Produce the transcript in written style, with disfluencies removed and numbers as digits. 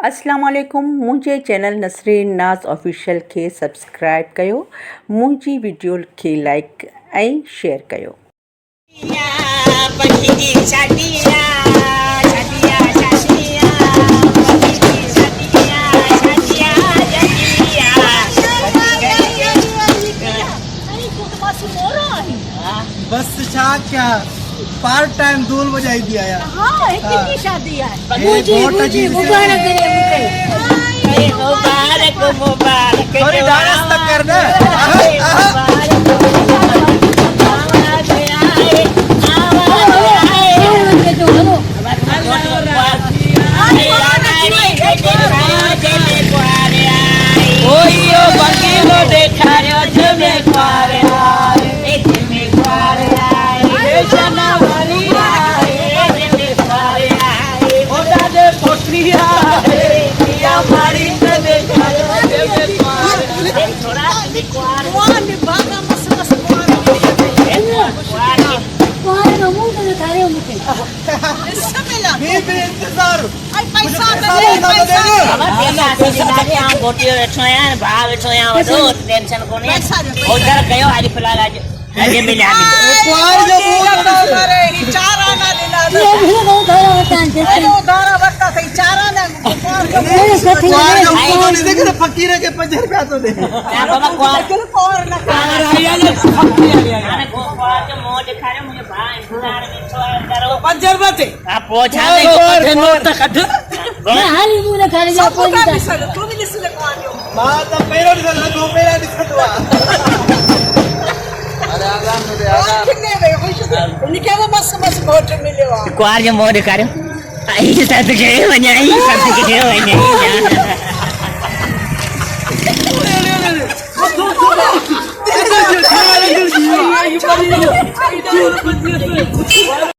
अस्सलाम वालेकुम। मुझे चैनल नसरीन नाज ऑफिशियल के सब्सक्राइब कयो, मुझी वीडियो के लाइक ऐं शेयर कयो। बस छा क्या पार्ट टाइम दूल बजाई दिया यार। हाँ, कितनी शादी है। मुबारक मुबारक थोड़ी डांस तक करना। फकीर के 5 रुपया तो दे कुआर जो मोह ॾेखारियो आई सदके वञा आई सदके वञा